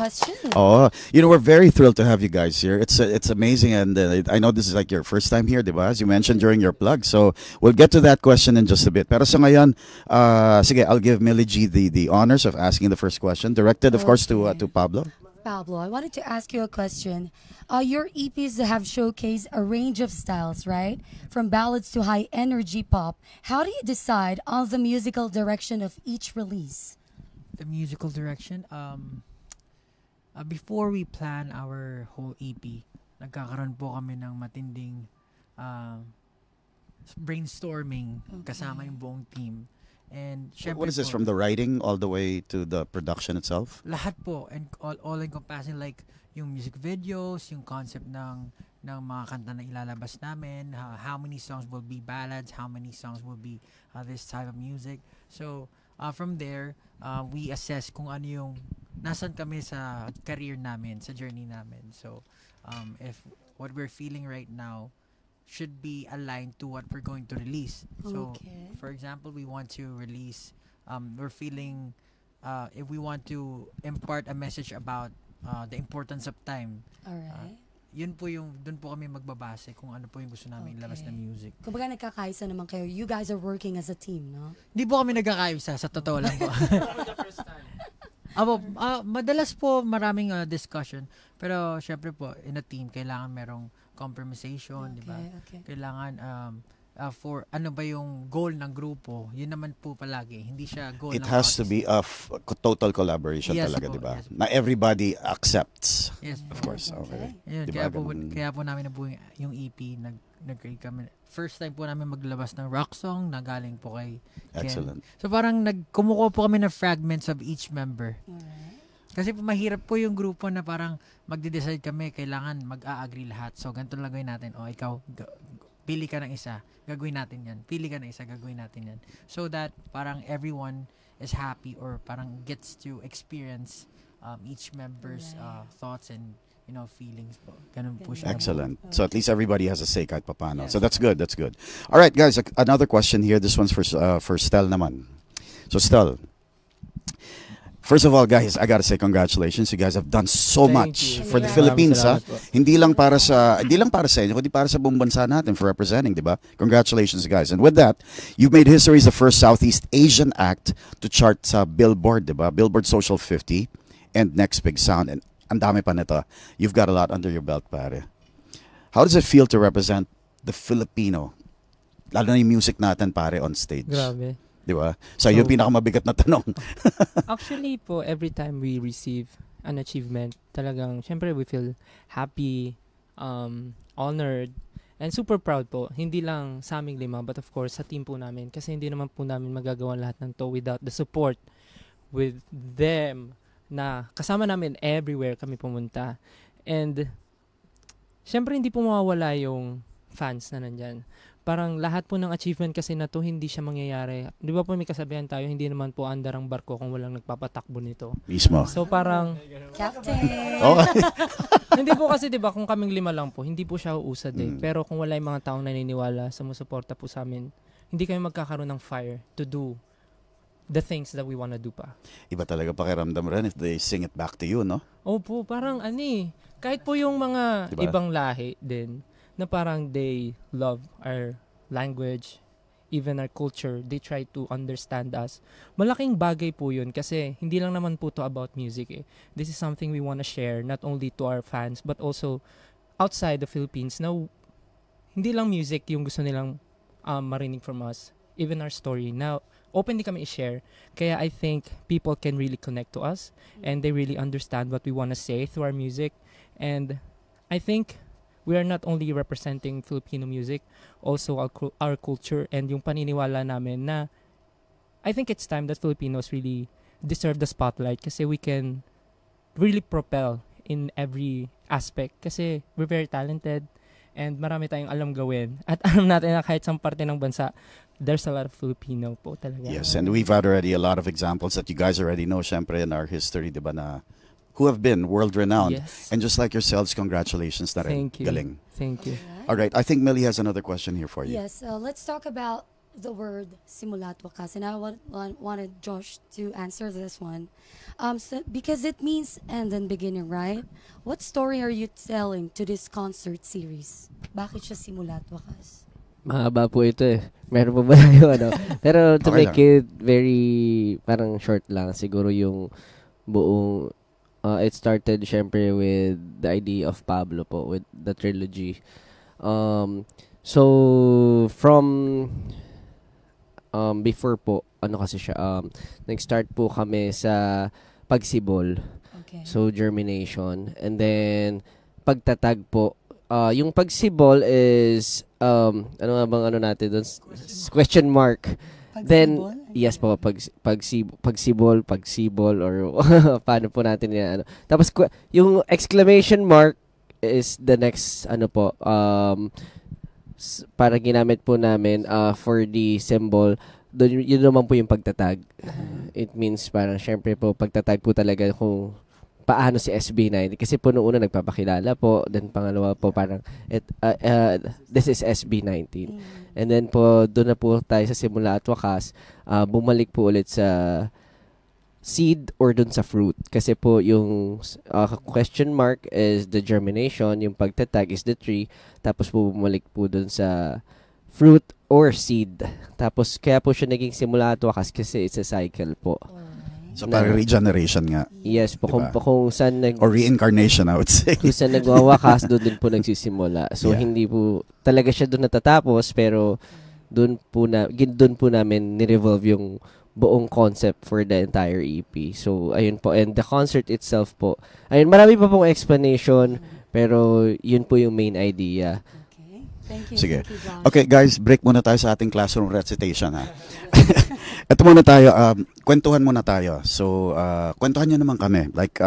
question. Oh, you know, we're very thrilled to have you guys here. It's amazing, and I know this is like your first time here, diba? As you mentioned during your plug. So we'll get to that question in just a bit. Pero sa ngayon, sige, I'll give Millie G the honors of asking the first question, directed, of course, to Pablo. Pablo, I wanted to ask you a question. Your EPs have showcased a range of styles, right? From ballads to high energy pop. How do you decide on the musical direction of each release? The musical direction, before we plan our whole EP, nagkakaroon po kami ng matinding brainstorming kasama yung buong team. And What is this, po, from the writing all the way to the production itself? lahat po, and all encompassing, like yung music videos, yung concept ng mga kanta na ilalabas namin, how many songs will be ballads, how many songs will be this type of music. So from there, we assess kung ano yung nasan kami sa career namin, sa journey namin. So if what we're feeling right now should be aligned to what we're going to release. So, Okay. for example, we want to release, we're feeling, if we want to impart a message about the importance of time, Alright. yun po yung, dun po kami magbabase kung ano po yung gusto namin ilabas na music. Kumbaga nagkakaisa naman kayo. You guys are working as a team, no? Hindi po kami nagkakaisa, sa totoo lang po. Madalas po maraming discussion, pero syempre po, in a team, kailangan merong compromisation, di ba? Okay. Kailangan for ano ba yung goal ng grupo, yun naman po palagi, hindi siya goal It ng has to artist. be a total collaboration Yes talaga, po, diba? yes po. Na everybody accepts. Yes Of po. course, okay. Yun, Diba, kaya po ganun? kaya po namin nabuo yung EP, nag-create kami. First time po namin maglabas ng rock song na galing po kay Ken. Excellent. So parang kumukuha po kami ng fragments of each member. Alright. Kasi po mahirap po yung grupo na parang magde-decide kami, kailangan mag-a-agree lahat. So ganito lang gawin natin. O ikaw, pili ka ng isa, gagawin natin yan. Pili ka ng isa, gagawin natin yan. So that parang everyone is happy or parang gets to experience each member's thoughts and feelings po. Ganun po siya. Excellent. So at least everybody has a say kahit papano. So that's good. That's good. All right, guys. Another question here. This one's for Stel naman. So Stel, first of all, guys, I gotta say congratulations. You guys have done so Thank much you. for the Yeah. Philippines, ha? Salamat po. Hindi lang para sa inyo, kundi para sa buong bansa natin for representing, di ba? Congratulations, guys. And with that, you've made history as the first Southeast Asian act to chart sa Billboard, di ba? Billboard Social 50 and Next Big Sound. And ang dami pa nito. You've got a lot under your belt, pare. How does it feel to represent the Filipino? Lalo na yung music natin, pare, on stage. Grabe. Di ba? So, yung So- pinakamabigat na tanong. Actually po, every time we receive an achievement, talagang, syempre we feel happy, honored, and super proud po. Hindi lang sa aming lima, but of course, sa team po namin. Kasi hindi naman po namin magagawa lahat ng to without the support with them na kasama namin everywhere kami pumunta. And, syempre hindi po mawawala yung fans na nandyan. Parang lahat po ng achievement kasi na to hindi siya mangyayari. Di ba po may kasabihan tayo, hindi naman po andar ang barko kung walang nagpapatakbo nito. Mismo. So parang, Captain! Okay. hindi po kasi di ba kung kaming lima lang po, hindi po siya uusad eh. Mm. Pero kung wala yung mga taong naniniwala, sumusuporta po sa amin, hindi kami magkakaroon ng fire to do the things that we wanna do pa. Iba talaga pakiramdam rin if they sing it back to you, no? Opo, parang kahit po yung mga Diba? ibang lahi din, na parang they love our language, even our culture, they try to understand us. Malaking bagay po yun kasi hindi lang naman po to about music eh. This is something we wanna share not only to our fans but also outside the Philippines na hindi lang music yung gusto nilang marinig from us, even our story. Now, openly kami i-share. Kaya I think people can really connect to us and they really understand what we wanna say through our music. And I think we are not only representing Filipino music, also our culture and yung paniniwala namin na I think it's time that Filipinos really deserve the spotlight kasi we can really propel in every aspect kasi we're very talented and marami tayong alam gawin. At alam natin na kahit sa parte ng bansa, there's a lot of Filipino po talaga. Yes, and we've had already a lot of examples that you guys already know, syempre, in our history, di ba, na who have been world-renowned. Yes. And just like yourselves, congratulations na rin. Thank you. Galing. Thank you. All right, I think Millie has another question here for you. Yes, let's talk about the word simula't wakas, and I wanted Josh to answer this one. So, because it means end and beginning, right? What story are you telling to this concert series? Bakit siya simula't wakas? Mahaba po ito eh. Meron pa ba tayo ano? Pero to Okay make it very parang short lang, siguro yung buong it started syempre with the idea of Pablo po with the trilogy. So from before po ano kasi siya nag-start po kami sa pagsibol. Okay. So germination and then pagtatag po yung pagsibol is ano nga bang ano natin doon question mark. Then Pagsibol? yes po pagsibol or paano po natin yan ano. Tapos yung exclamation mark is the next ano po para ginamit po namin for the symbol. Doon yun naman po yung pagtatag. It means parang syempre po pagtatag po talaga kung paano si SB19 kasi po noong una nagpapakilala po, then pangalawa po parang this is SB19. And then po doon na po tayo sa simula at wakas, bumalik po ulit sa seed or doon sa fruit kasi po yung question mark is the germination, yung pagtatag is the tree, tapos po bumalik po doon sa fruit or seed. Tapos kaya po siya naging simula at wakas kasi it's a cycle po. So parang regeneration nga. Yes po, Diba? kung saan Or reincarnation, I would say. kung saan nagwawakas, doon din po nagsisimula. So, Yeah. hindi po, talaga siya doon natatapos, pero doon po namin ni-revolve yung buong concept for the entire EP. So, ayun po. And the concert itself po, ayun, marami pa pong explanation, pero yun po yung main idea. Okay. Thank you. Sige. Thank you, Josh. Okay, guys, break muna tayo sa ating classroom recitation, ha? Ito muna tayo, kwentuhan muna tayo. So, kwentuhan nyo naman kami. Like,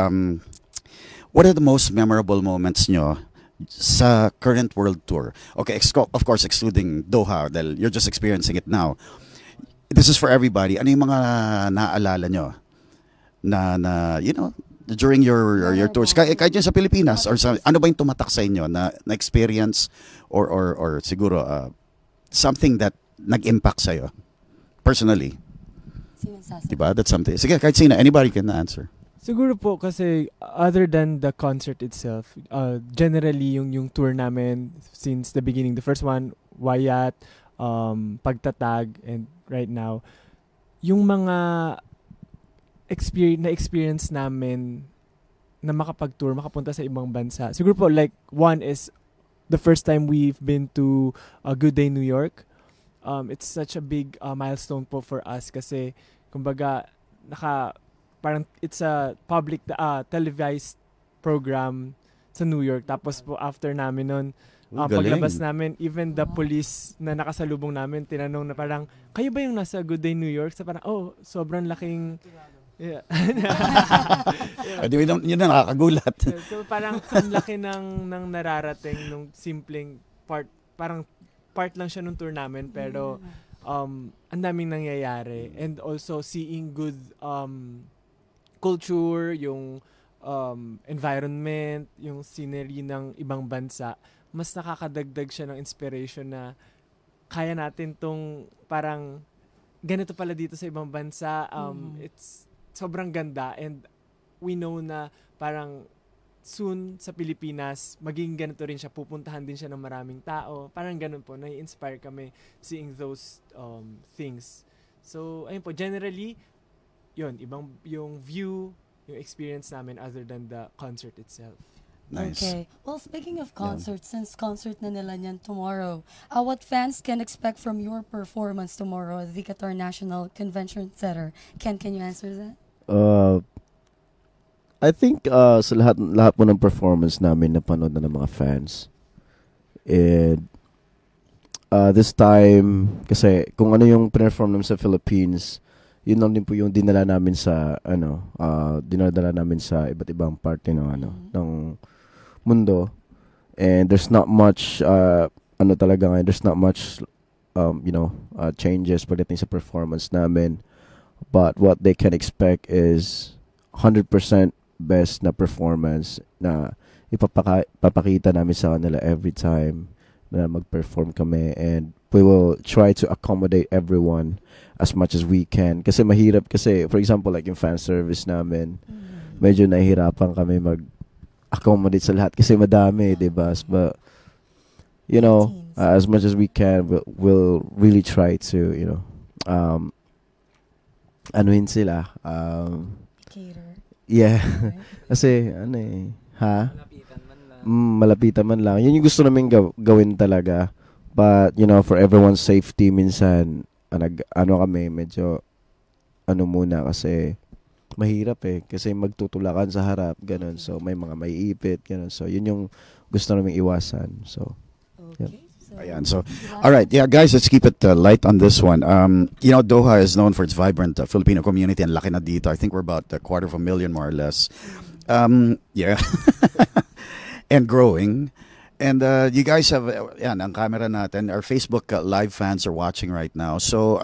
what are the most memorable moments nyo sa current world tour? Okay, of course, excluding Doha, dahil you're just experiencing it now. This is for everybody. Ano yung mga naaalala nyo na you know, during your tours? Kahit yun sa Pilipinas, or sa, ano ba yung tumatak sa inyo na experience or siguro something that nag-impact sa'yo? Personally. Sino sasagot? Diba? That's something. Sige, kahit sino. Anybody can answer. Siguro po kasi other than the concert itself, generally yung tour namin since the beginning, the first one, Wayat, Pagtatag, and right now, yung mga experience namin na makapag-tour, makapunta sa ibang bansa. Siguro po like one is the first time we've been to Good Day New York. It's such a big milestone po for us kasi kumbaga parang it's a public televised program sa New York, tapos po after namin nun paglabas namin, even the police na nakasalubong namin tinanong na parang kayo ba yung nasa Good Day New York? So parang sobrang laking yeah. Yun na nakakagulat. So parang ang laki ng nararating nung simpleng parang part lang siya nung tour namin, pero ang daming nangyayari, and also seeing good culture, yung environment, yung scenery ng ibang bansa, mas nakakadagdag siya ng inspiration na kaya natin tong parang ganito pala dito sa ibang bansa. It's sobrang ganda, and we know na parang soon sa Pilipinas, maging ganito rin siya, pupuntahan din siya ng maraming tao. Parang ganun po, nai-inspire kami seeing those things. So, ayun po, generally, yun, ibang yung view, yung experience namin other than the concert itself. Nice. Okay. Well, speaking of concerts, since concert na nila niyan tomorrow, what fans can expect from your performance tomorrow at the Qatar National Convention Center? Can you answer that? I think sa lahat po ng performance namin napanood na ng mga fans. And this time, kasi kung ano yung perform namin sa Philippines, yun lang din po yung dinala namin sa dinadala namin sa iba't ibang parte ng ng mundo. And there's not much there's not much changes pagdating sa performance namin. But what they can expect is 100% best na performance na ipapakita namin sa kanila every time. na mag-perform kami, and we will try to accommodate everyone as much as we can. Kasi mahirap kasi, for example, like yung fan service namin, medyo nahihirapan kami mag-accommodate sa lahat kasi madami, diba? But, you know, as much as we can, we'll really try to, you know, anuhin sila. Cater. Yeah. Right? Kasi, ano eh, ha? Malapitan man lang. Yun yung gusto namin gawin talaga. But, you know, for everyone's safety, minsan, ano kami, medyo, ano muna, kasi, mahirap eh. Kasi magtutulakan sa harap, ganun. So, may mga maiipit, ganun. So, yun yung gusto namin iwasan. So, Okay. Ayan, so, all right, yeah, guys, let's keep it light on this one. You know, Doha is known for its vibrant Filipino community, and laki na dito. I think we're about 250,000 more or less. Yeah, and growing. And you guys have, yan, ang camera natin. Our Facebook live fans are watching right now. So,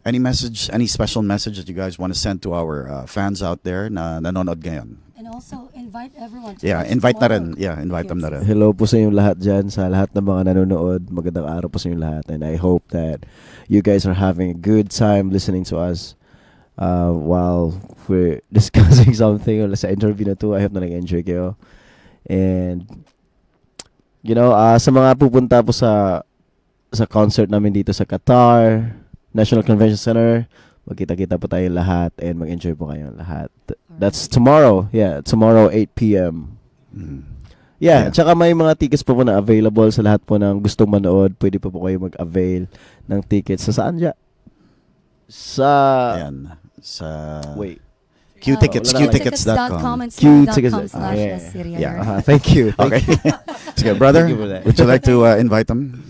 any message, any special message that you guys want to send to our fans out there na nanonood ngayon? And also, invite everyone to Yeah, watch invite na tomorrow. rin. Yeah, invite them na rin. hello po sa inyong lahat dyan, sa lahat ng mga nanonood. Magandang araw po sa inyong lahat. And I hope that you guys are having a good time listening to us while we're discussing something or sa interview na to. I hope na nag-enjoy kayo. And, you know, sa mga pupunta po sa concert namin dito sa Qatar, National Convention Center, magkita-kita po tayong lahat and mag-enjoy po kayong lahat. That's tomorrow. Yeah, tomorrow 8 p.m. Yeah, Yeah. tsaka may mga tickets po na available sa lahat po ng gustong manood. Pwede po kayo mag-avail ng tickets. Sa saan dyan? Sa... Ayan, sa... Wait. Qtickets, wala na. qtickets.com. and Qtickets. Syria. Yeah. Thank you. Okay. Sige, brother, Thank you for that. would you like to invite them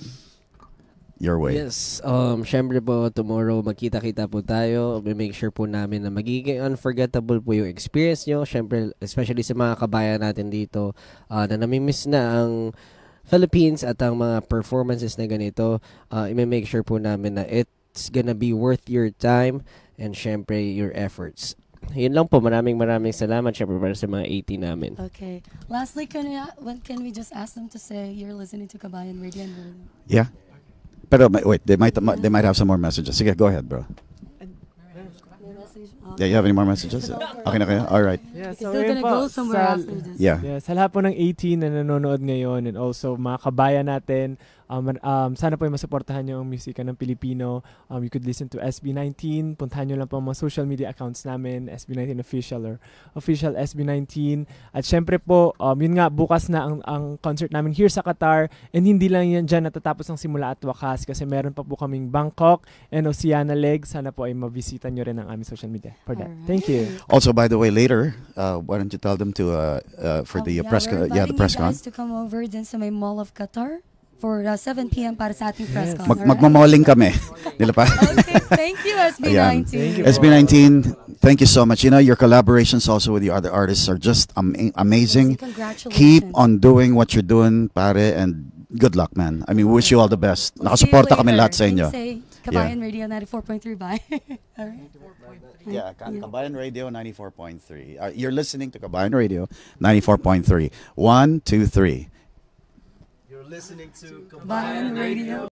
your way? Yes, syempre po tomorrow magkita-kita po tayo. Make sure po namin na magiging unforgettable po yung experience nyo. Syempre, especially sa mga kabayan natin dito na namimiss na ang Philippines at ang mga performances na ganito. I-make sure po namin na it's gonna be worth your time and syempre your efforts. Yun lang po. Maraming salamat syempre para sa mga 80 namin. Okay. Lastly, when can we just ask them to say you're listening to Kabayan Radio and Radio? Yeah. Pero wait, they might have some more messages. Sige, go ahead, bro. May message? Yeah, you have any more messages? Okay na kayo? All right. Yeah, Because they're gonna go somewhere after this. Yeah. Yeah, sa lahat po ng 18 na nanonood ngayon and also mga kabayan natin, sana po ay masuportahan nyo ang musika ng Pilipino. You could listen to SB19. Puntahan nyo lang po ang mga social media accounts namin, SB19 Official or Official SB19. At syempre po, yun nga, bukas na ang concert namin here sa Qatar. And hindi lang yan dyan natatapos ang simula at wakas kasi meron pa po kaming Bangkok and Oceana Leg. Sana po ay mabisita nyo rin ang aming social media for that. Alright. Thank you. Also, by the way, later, why don't you tell them to for the press we're the press inviting you con? guys to come over din sa may Mall of Qatar for 7 p.m. para sa ating press con. Magmamalling kami. Nila pa. Okay, thank you, Ayan. SB19. SB19, thank you so much. You know, your collaborations also with the other artists are just amazing. Congratulations. Keep on doing what you're doing, pare, and good luck, man. I mean, we wish you all the best. We'll see you Nakasuporta kami later. lahat sa inyo. Say Kabayan Radio 94.3. Bye. All right. Yeah, Kabayan Radio 94.3. You're listening to Kabayan Radio 94.3. 1, 2, 3. Kabayan Radio.